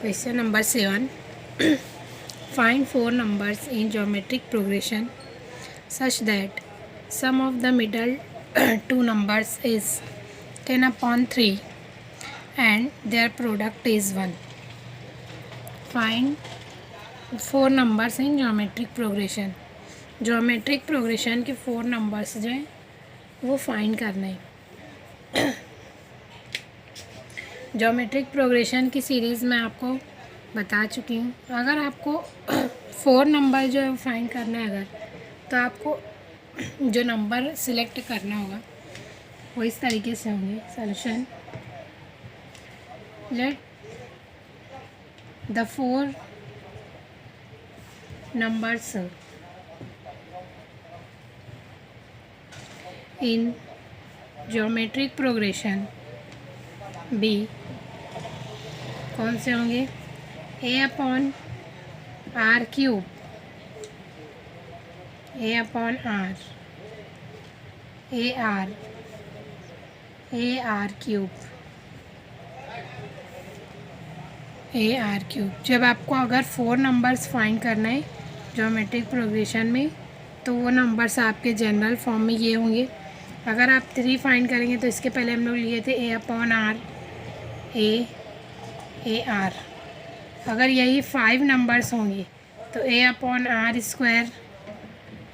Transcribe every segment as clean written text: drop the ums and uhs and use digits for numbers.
Question number 7. Find 4 numbers in geometric progression such that sum of the middle two numbers is 10/3 and their product is 1. Find 4 numbers in geometric progression. Geometric progression के 4 numbers जो हैं वो find करना है. Geometric progression की series में आपको बता चुकी हूँ. अगर आपको 4 नंबर जो है वो फाइंड करना है अगर, तो आपको जो नंबर सिलेक्ट करना होगा वो इस तरीके से होंगे. Solution: let the 4 numbers in geometric progression be कौन से होंगे? a/r cube, a/r, ar cube, ar cube. जब आपको अगर 4 नंबर्स फाइंड करना है ज्योमेट्रिक प्रोग्रेशन में, तो वो नंबर्स आपके जनरल फॉर्म में ये होंगे. अगर आप 3 फाइंड करेंगे तो इसके पहले हम लोग लिए थे a/r, ar. अगर यही 5 नंबर्स होंगे तो a/r स्क्वायर,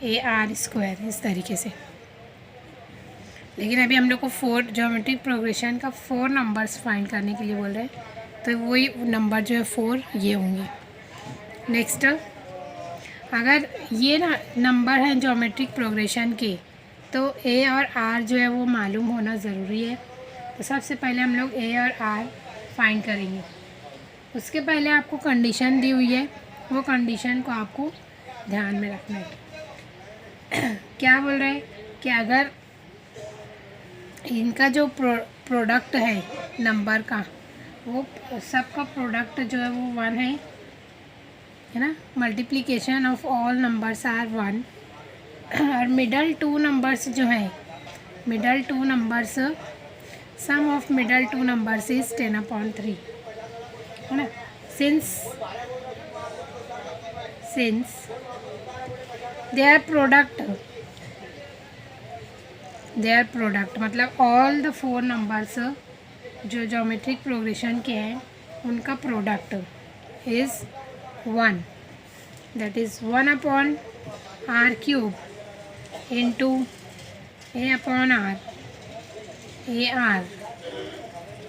ar स्क्वायर, इस तरीके से. लेकिन अभी हम लोग को 4 ज्योमेट्रिक प्रोग्रेशन का 4 नंबर्स फाइंड करने के लिए बोल रहे हैं, तो वही नंबर जो है 4 ये होंगे. नेक्स्ट, अगर ये ना नंबर हैं ज्योमेट्रिक प्रोग्रेशन के, तो a और r जो है वो मालूम होना ज़रूरी है. तो सबसे पहले हम लोग a और r फाइंड करेंगे. उसके पहले आपको कंडीशन दी हुई है, वो कंडीशन को आपको ध्यान में रखना है. क्या बोल रहे हैं कि अगर इनका जो प्रोडक्ट है नंबर का, वो सबका प्रोडक्ट जो है वो 1 है ना. Multiplication of all numbers are 1. और मिडल 2 नंबर्स जो हैं, middle 2 numbers, sum of middle 2 numbers is 10/3 है ना. सिंस देयर प्रोडक्ट मतलब ऑल द 4 नंबर्स जो ज्योमेट्रिक प्रोग्रेशन के हैं उनका product is 1. That is 1/r cube into a/r, ar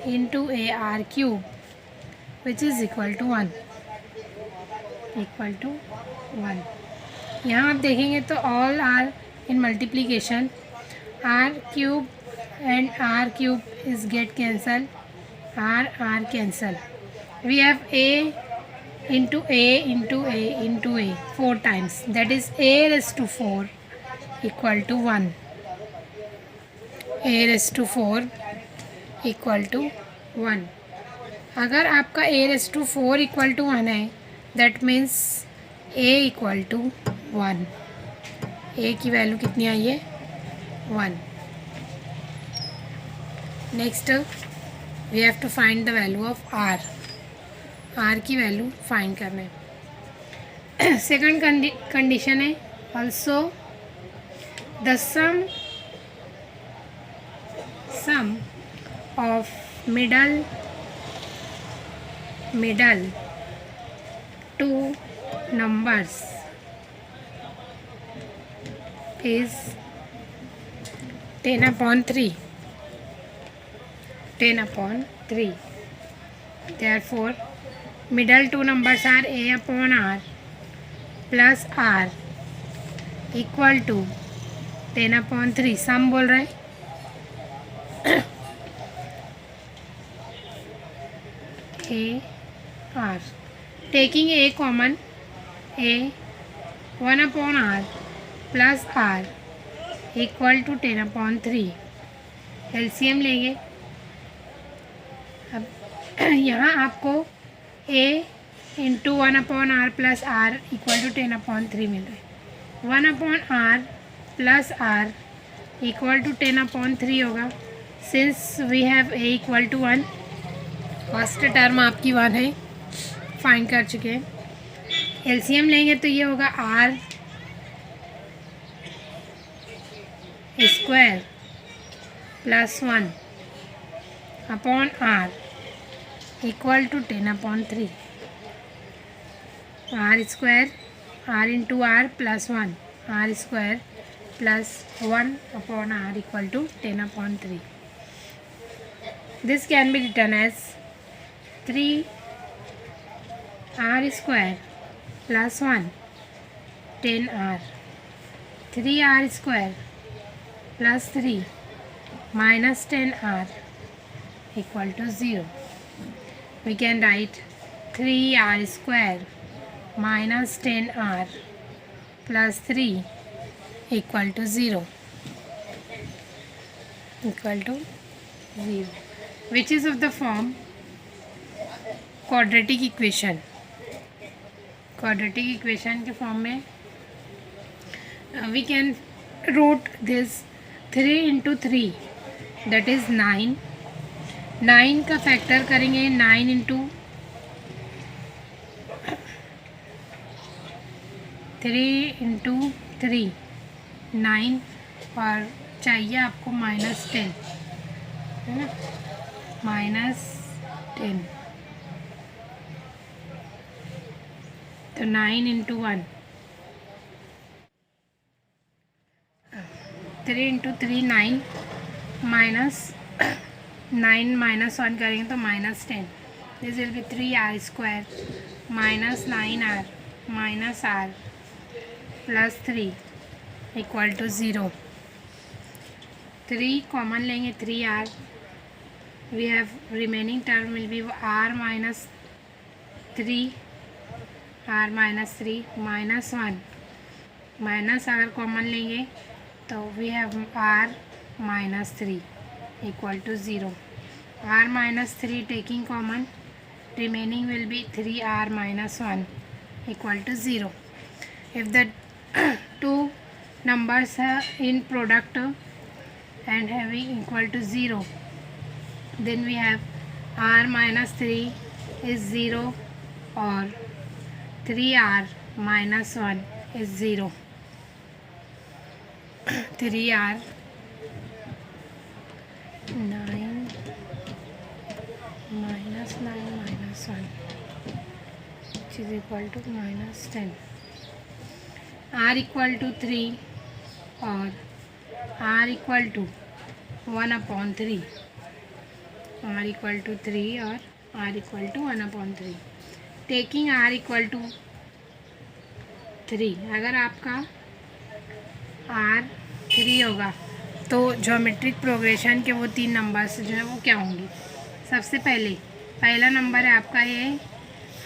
into ar cube which is equal to 1. यहाँ आप देखेंगे तो all are in multiplication, r cube and r cube is get cancel, r cancel. We have a into a 4 times, that is a⁴ equal to 1. a⁴ equal to 1. अगर आपका a⁴ equal to 1 है, that means a equal to 1. a की value कितनी आई है? 1. Next, we have to find the value of r. r की value find करना है. सेकंड कंडीशन है also the sum of middle 2 numbers is 10/3. Therefore, middle 2 numbers are a/r plus r equal to 10/3. सम बोल रहे हैं. a/r, taking a common, a 1/r plus r equal to 10/3. LCM लेंगे. अब यहाँ आपको a into 1/r plus r equal to 10/3 मिल रहा है. 1/r plus r equal to 10/3 होगा. Since we have a equal to 1, first term आपकी 1 है फाइंड कर चुके हैं। एलसीएम लेंगे तो ये होगा r square plus 1 upon r equal to 10/3। R square r into r plus 1 r square plus 1 upon r equal to 10/3। This can be written as 3r square plus 1 10r 3r square plus 3 minus 10r equal to 0. We can write 3r square minus 10r plus 3 equal to 0. Equal to 0. Which is of the form quadratic equation. Quadratic equation के form में we can wrote this 3 into 3 that is 9. 9 का factor करेंगे 9 into 3 into 3 9 और चाहिए आपको -10 है ना, -10 तो 9 इंटू 1 3 इंटू 3 9 माइनस 9 माइनस 1 करेंगे तो -10। This will be 3r square minus 9r minus r plus 3 equal to 0। 3 common लेंगे 3r, we have remaining term will be r minus 3 minus 1 minus अगर कॉमन लेंगे तो we have r minus 3 equal to 0. r minus 3 taking common, remaining will be 3r minus 1 equal to 0. If the two numbers are in product and having equal to 0, then we have r minus 3 is 0 or 3r minus 1 is 0. 3r 9 minus 9 minus 1 which is equal to -10. r equal to 3 और r equal to 1/3। r equal to 3 और r equal to 1/3। Taking r equal to 3, अगर आपका r 3 होगा तो geometric progression के वो 3 numbers जो है वो क्या होंगे। सबसे पहला नंबर है आपका a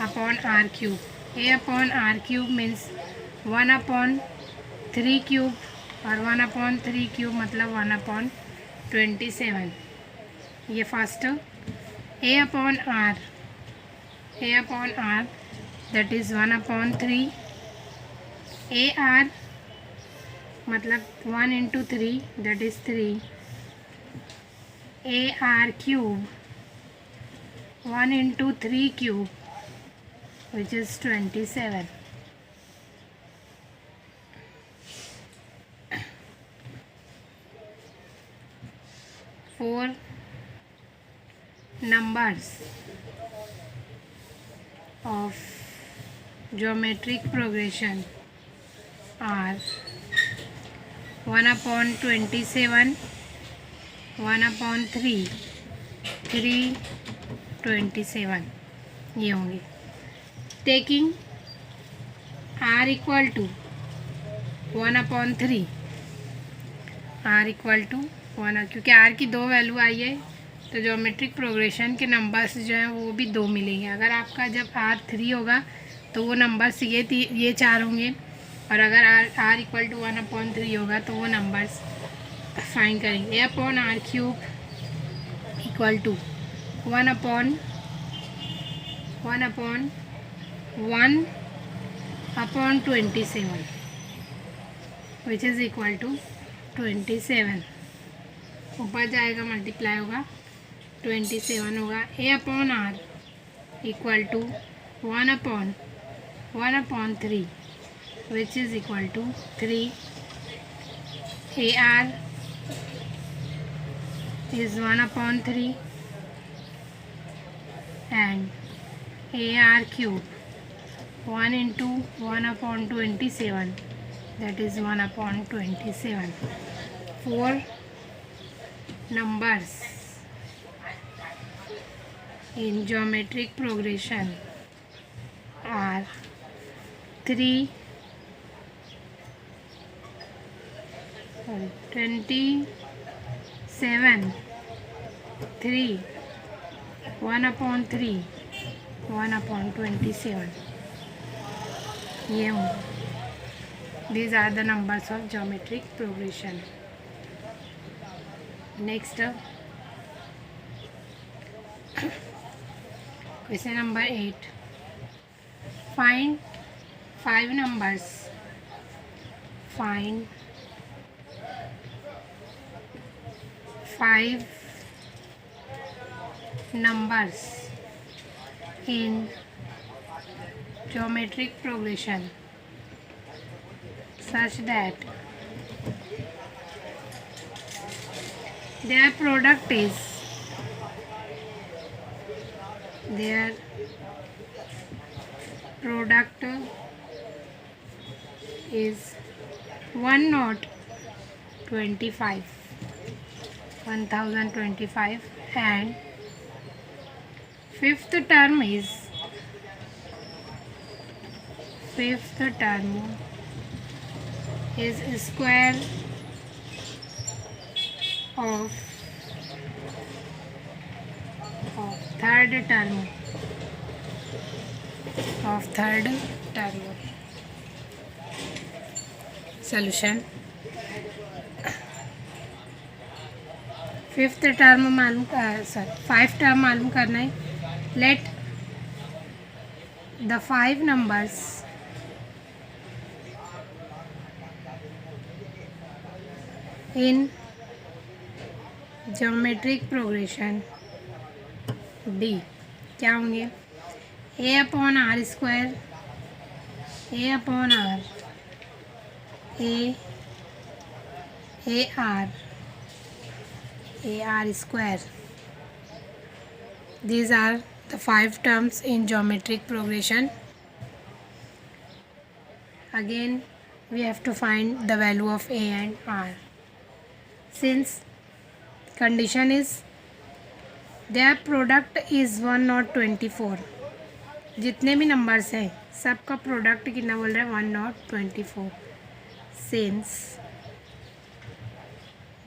upon r cube. a upon r cube means 1/3 cube और 1/3 क्यूब मतलब 1/27। ये first a upon r that is 1/3 ar मतलब 1 into 3 that is 3 ar cube 1 into 3 cube which is 27. Four numbers of geometric progression are 1/27, 1/3, 3/27 ये होंगे। Taking r equal to 1/3, r equal to 1, क्योंकि r की 2 value आई है तो geometric progression के numbers जो हैं वो भी 2 मिलेंगे। अगर आपका जब r 3 होगा तो वो नंबर्स ये 4 होंगे और अगर r इक्वल टू 1/3 होगा तो वो नंबर्स फाइंड करेंगे। a/r cube equal to 1/1/27 which is equal to 27। ऊपर जाएगा मल्टीप्लाई होगा 27 होगा। a/r equal to 1 upon 3, which is equal to 3. AR is 1/3 and AR cube 1 into 1/27, that is 1/27. 4 numbers in geometric progression are 27, 3, 1/3, 1/27. ये होंगे. These are the numbers of geometric progression. Next, question number 8. Find 5 numbers. Find 5 numbers in geometric progression such that their product is 1025 and fifth term is square of third term. Solution. Fifth term मालूम five term मालूम करना है. Let the 5 numbers in geometric progression B क्या होंगे? A/r square, A/r, AR square. These are the 5 terms in geometric progression. Again, we have to find the value of A and R. Since condition is their product is 1/24. जितने भी numbers हैं सबका product कितना बोल रहा है? 1/24. Since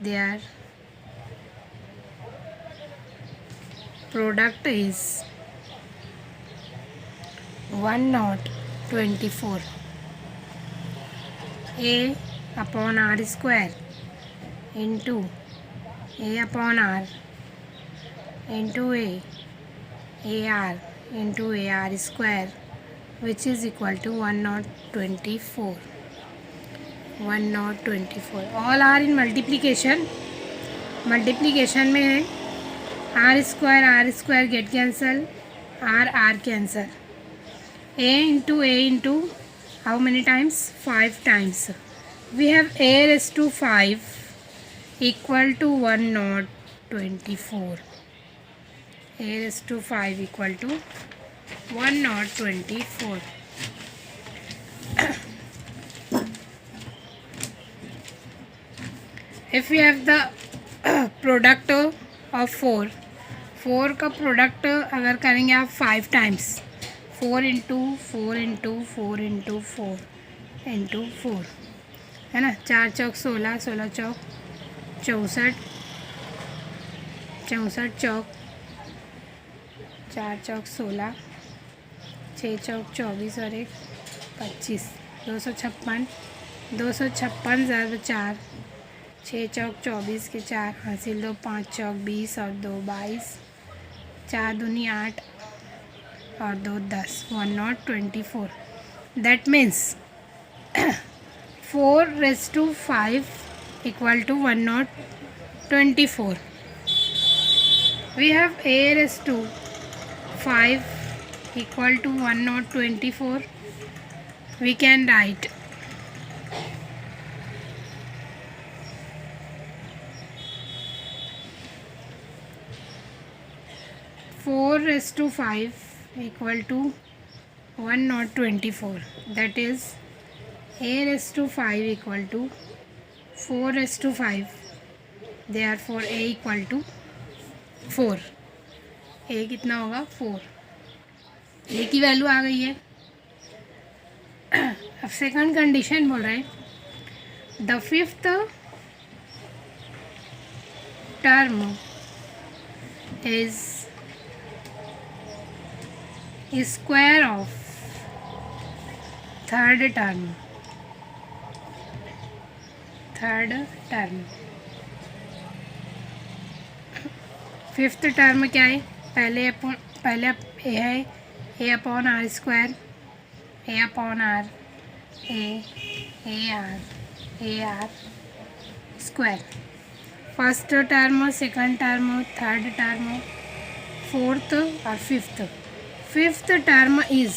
their product is 1/24, A/r square into A/r into AR into AR square, which is equal to 1/24. All are in multiplication. Multiplication में है r square get cancel, r cancel. A into how many times? 5 times. We have a raised to 5 equal to 1/24. A raised to 5 equal to 1/24. If we have the product of 4 का product अगर करेंगे आप 5 times, 4 into 4 into 4 into 4 into 4 है ना. 4 चौक 16, 16 चौक 64, 64 चौक 4 चौक 16, 6 चौक 24 और 1 25, 256, 256 ज़रब 4, 6 चौक 24 के 4 हासिल 2, 5 चौक 20 और 2 22, 4 दूनी 8 और 2 10, 1/24. That means 4 raised to 5 equal to 1/24. We have a raised to 5 equal to 124. We can write 4:5 equal to 124. That is a:5 equal to 4:5. Therefore a equal to 4. a कितना होगा 4. a की वैल्यू आ गई है. अब सेकंड कंडीशन बोल रहे हैं the fifth term is square of third term. Fifth term क्या है? पहले ए है a upon r square, a upon r, a r square. First term, second term, third term, fourth और fifth. Fifth term is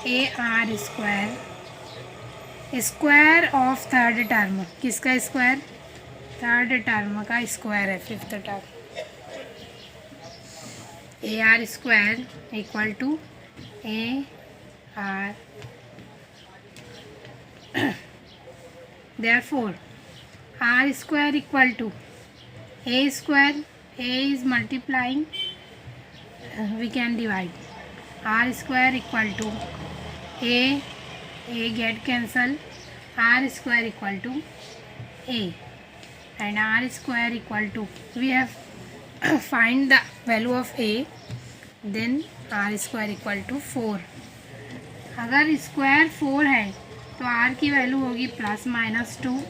a r square, square of third term. किसका square? Third term का square है fifth term. A r square equal to a r. Therefore r square equal to a square. A is multiplying, we can divide. R square equal to a get cancel. R square equal to a and r square equal to, we have find the value of a, then r square equal to 4. अगर square 4 है तो r की value होगी +-2.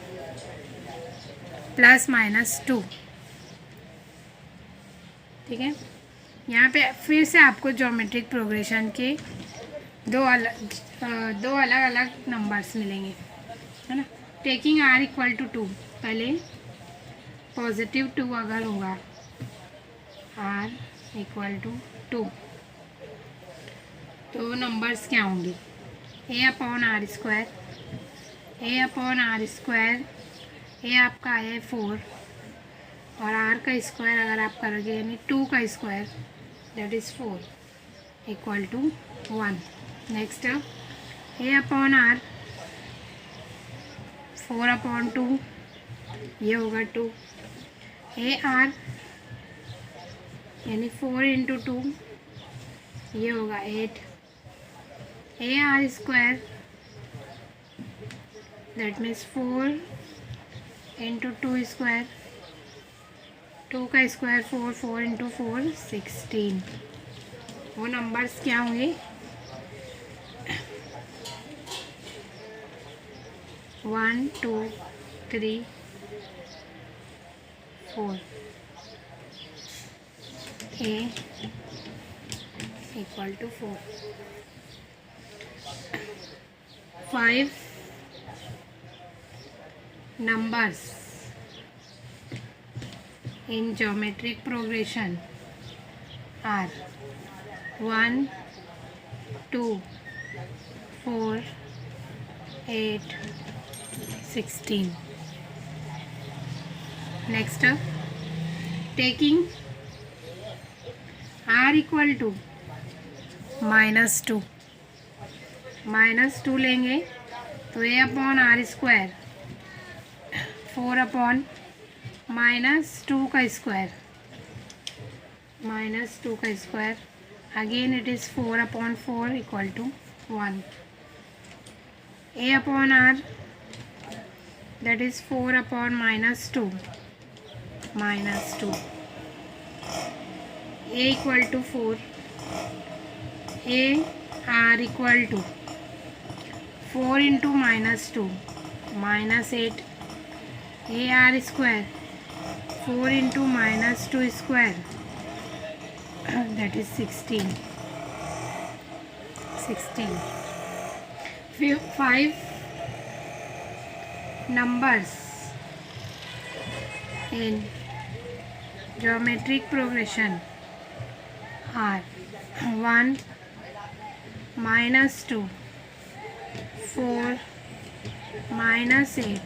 ठीक है. यहाँ पे फिर से आपको ज्योमेट्रिक प्रोग्रेशन के दो अलग अलग नंबर्स मिलेंगे, है ना. Taking r equal to 2. पहले +2 अगर होगा r इक्वल टू 2 तो नंबर्स क्या होंगे? A upon r square. A upon r square, a आपका है 4 और आर का स्क्वायर अगर आप करोगे यानी 2 का square, that is 4 equal to 1. Next a upon r 4 upon 2, ये होगा 2. ए आर यानी 4 इंटू 2, ये होगा 8. A r square that means 4 into 2 square, 2 का स्क्वायर 4, 4 इंटू 4 16. वो नंबर्स क्या होंगे? 1 2 3 4. A equal to 4. 5 numbers in geometric progression are 1 2 4 8 16. Next, taking r equal to -2. -2 लेंगे तो a upon r square 4 upon -2 का स्क्वायर, -2 का square again it is 4 upon 4 equal to 1. A upon r that is 4 upon -2. A equal to 4. A r equal to 4 into -2 -8. A r square 4 into -2 square that is 16. 5 numbers in geometric progression are 1 -2, 4 -8,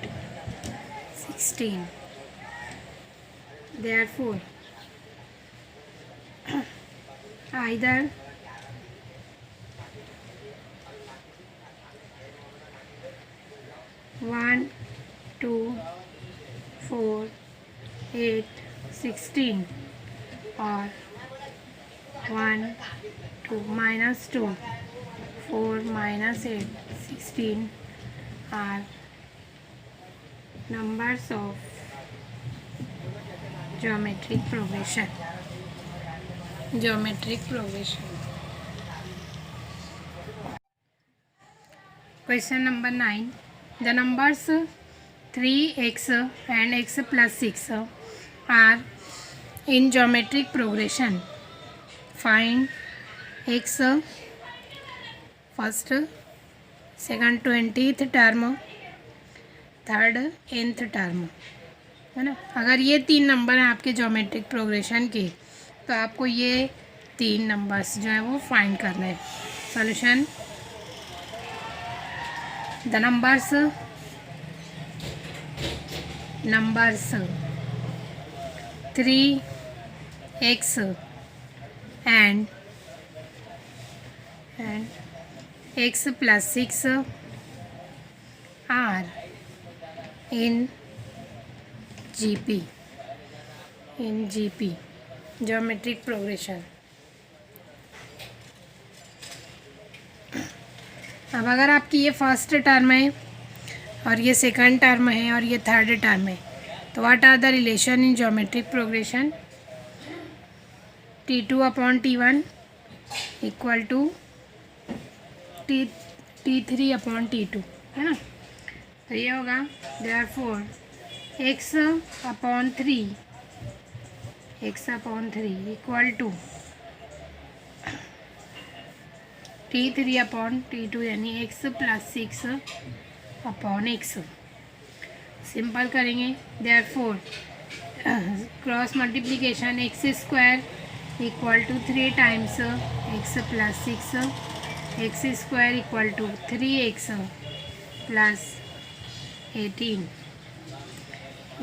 16. Therefore, either 1, 2, 4, 8, 16 or 1, 2, -2, 4 -8, 16 are numbers of geometric progression. Geometric progression. Question number 9. The numbers 3x and x plus 6 are in geometric progression. Find x first, second 20th term, third nth term, है ना. अगर ये 3 number हैं आपके geometric progression के, तो आपको ये 3 नंबर्स जो है वो फाइंड करना है. Solution. The numbers 3x and x plus 6 are in GP, geometric progression. अब अगर आपकी ये फर्स्ट टर्म है और ये सेकंड टर्म है और ये थर्ड टर्म है, तो what are the relation in geometric progression? T2/T1 equal to T3/T2, है ना. तो ये होगा therefore x/3 equal to T3/T2 यानी x प्लस 6/x. सिंपल करेंगे. therefore cross multiplication x² equal to 3 times x plus 6, x² equal to 3x plus 18.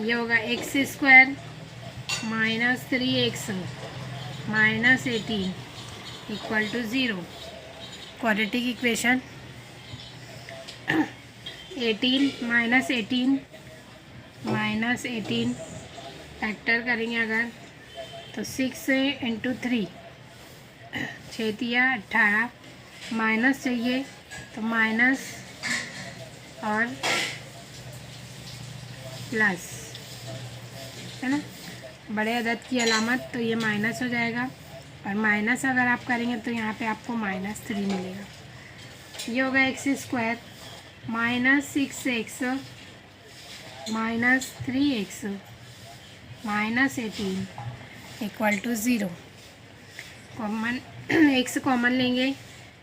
ये होगा x² minus 3x minus 18 equal to 0. Quadratic equation. 18 minus 18 factor करेंगे अगर, तो 6 into 3 6 18, minus चाहिए तो minus और plus, है ना. बड़े अदद की अलामत तो ये माइनस हो जाएगा, और माइनस अगर आप करेंगे तो यहाँ पे आपको -3 मिलेगा. ये होगा x² minus 6x minus 3x minus 18 equal to 0. Common x common लेंगे,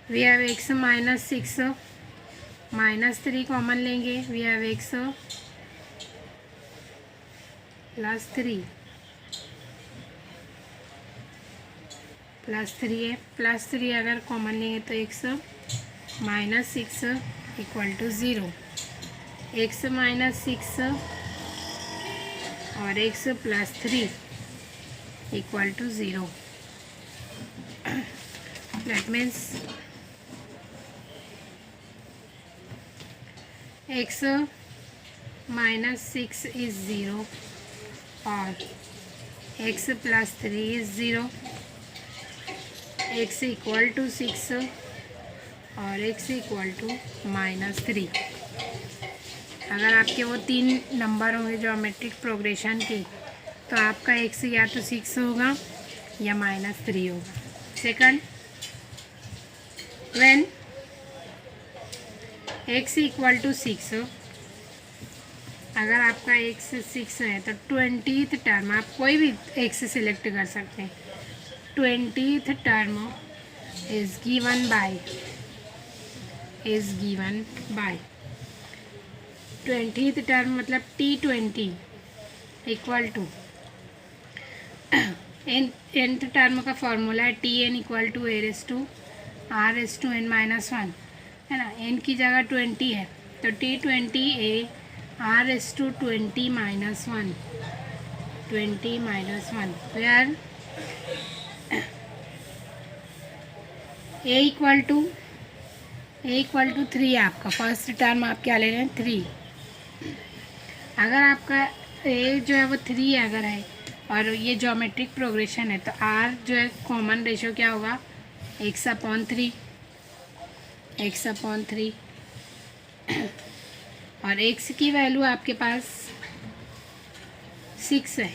we have x minus 6, minus 3 common लेंगे, वी हैव x प्लस 3 है. प्लस 3 अगर कॉमन लेंगे तो x minus 6 equal to 0. x minus 6 और x plus 3 equal to 0. That means x minus 6 is 0 और x plus 3 is 0. x equal to 6 और x equal to -3. अगर आपके वो 3 नंबर होंगे ज्योमेट्रिक प्रोग्रेशन के, तो आपका x या तो 6 होगा या -3 होगा. Second, when x equal to 6, अगर आपका x 6 है तो 20th टर्म, आप कोई भी x सिलेक्ट कर सकते हैं. 20th term is given by 20th term मतलब T20 equal to nth term का फॉर्मूला है Tn equal to a⁻² r s to n minus one, है ना। एन की जगह 20 है तो T20 a r s to 20 minus one, 20 minus one, where a equal to 3 है आपका। फर्स्ट टर्म आप क्या ले रहे हैं 3। अगर आपका ए जो है वो 3 अगर है और ये ज्योमेट्रिक प्रोग्रेशन है तो आर जो है कॉमन रेशियो क्या होगा x/3 और x की वैल्यू आपके पास 6 है,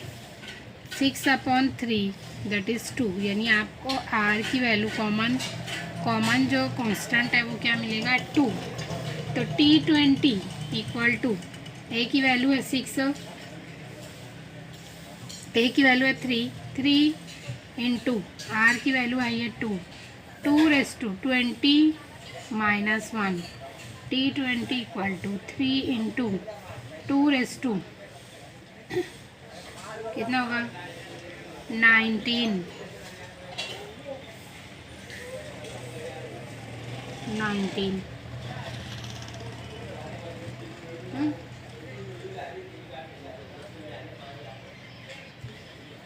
6/3 दैट इज़ 2, यानी आपको r की वैल्यू कॉमन जो कांस्टेंट है वो क्या मिलेगा 2। तो T20 इक्वल टू ए की वैल्यू है 6, ए की वैल्यू है 3 इंटू आर की वैल्यू आई है 2 raise to 20 minus 1, T20 equal to 3 into 2 raise to कितना होगा 19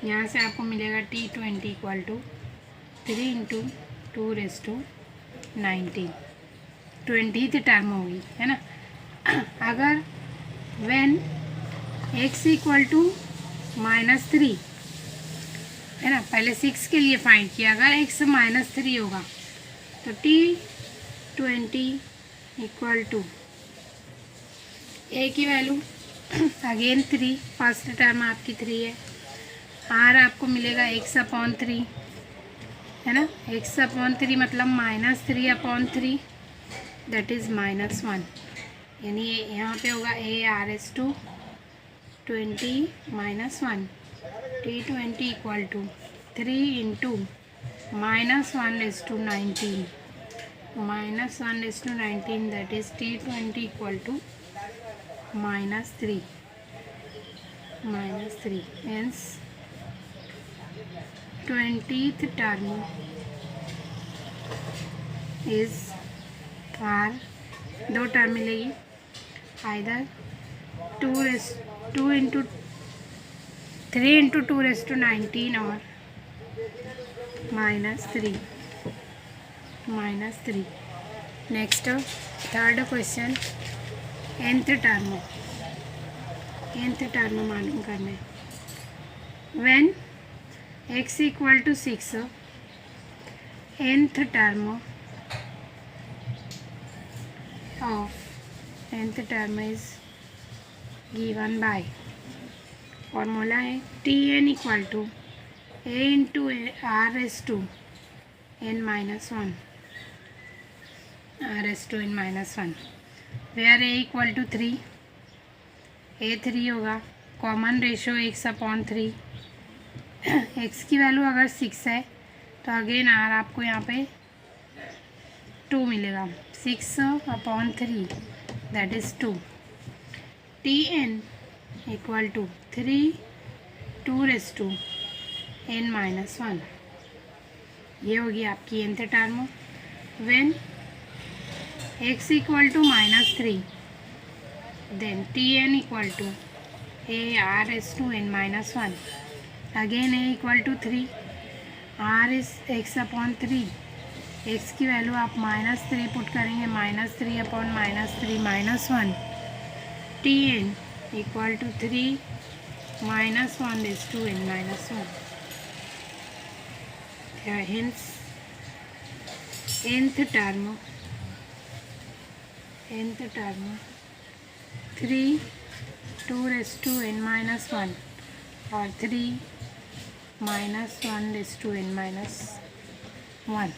यहाँ से आपको मिलेगा T20 equal to 3 into 2 raise to 19, 20th term होगी, है ना। अगर व्हेन x इक्वल टू -3, है ना, पहले 6 के लिए फाइंड किया, अगर x -3 होगा तो T20 इक्वल टू ए की वैल्यू अगेन 3, फर्स्ट टर्म आपकी 3 है, आर आपको मिलेगा x/3, है ना। x/3 मतलब -3/3 दैट इज़ -1, यानी यहाँ पे होगा ARS2 20 minus 1, T20 equal to 3 into -1/19, -1/19 that is T20 equal to -3, means 20th term is R, 2 term मिलेगी, आइदर 3 इंटू 2 रेस टू 19 और -3। Next third question, nth term मालूम करना है। When x equal to 6, nth term is given by, formula है Tn equal to a into RS2 n minus 1, RS2 n minus 1, where a equal to 3, a 3 होगा, common ratio x/3, x की value अगर 6 है तो again are आपको यहाँ पे 2 मिलेगा, 6/3 that is 2, Tn equal to 3 2 raise to n minus 1, ये होगी आपकी nth term. When x equal to -3 then Tn equal to ARS2 n minus 1, again a equal to 3, r is x/3, x की वैल्यू आप -3 पुट करेंगे, -3/-3 -1, Tn equal to 3 -1/n minus 1, hence nth term 3 2/n minus 1 और 3 -1/n minus 1।